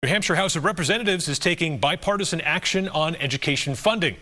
New Hampshire House of Representatives is taking bipartisan action on education funding.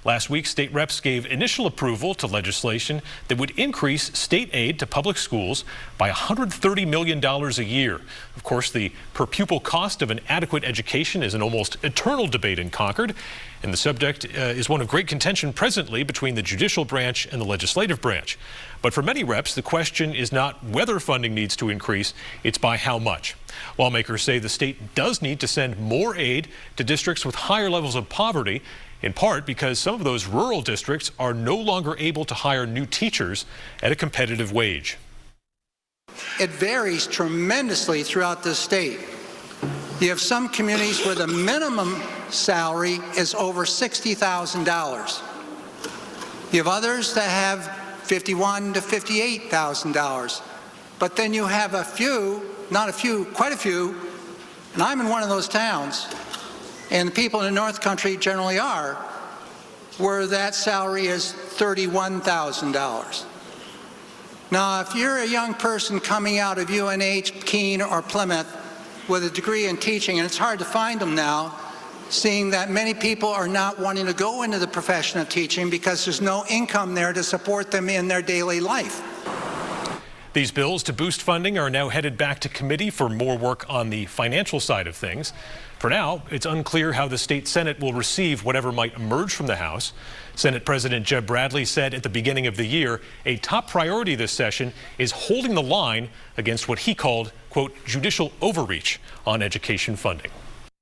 Last week, state reps gave initial approval to legislation that would increase state aid to public schools by $130 million a year. Of course, the per pupil cost of an adequate education is an almost eternal debate in Concord, and the subject is one of great contention presently between the judicial branch and the legislative branch. But for many reps, the question is not whether funding needs to increase, it's by how much. Lawmakers say the state does need to send more aid to districts with higher levels of poverty, in part because some of those rural districts are no longer able to hire new teachers at a competitive wage. It varies tremendously throughout the state. You have some communities where the minimum salary is over $60,000. You have others that have $51,000 to $58,000. But then you have a few, not a few, quite a few, and I'm in one of those towns, and the people in the North Country generally are, where that salary is $31,000. Now, if you're a young person coming out of UNH, Keene, or Plymouth with a degree in teaching, and it's hard to find them now, seeing that many people are not wanting to go into the profession of teaching because there's no income there to support them in their daily life. These bills to boost funding are now headed back to committee for more work on the financial side of things. For now, it's unclear how the state Senate will receive whatever might emerge from the House. Senate President Jeb Bradley said at the beginning of the year a top priority this session is holding the line against what he called, quote, judicial overreach on education funding.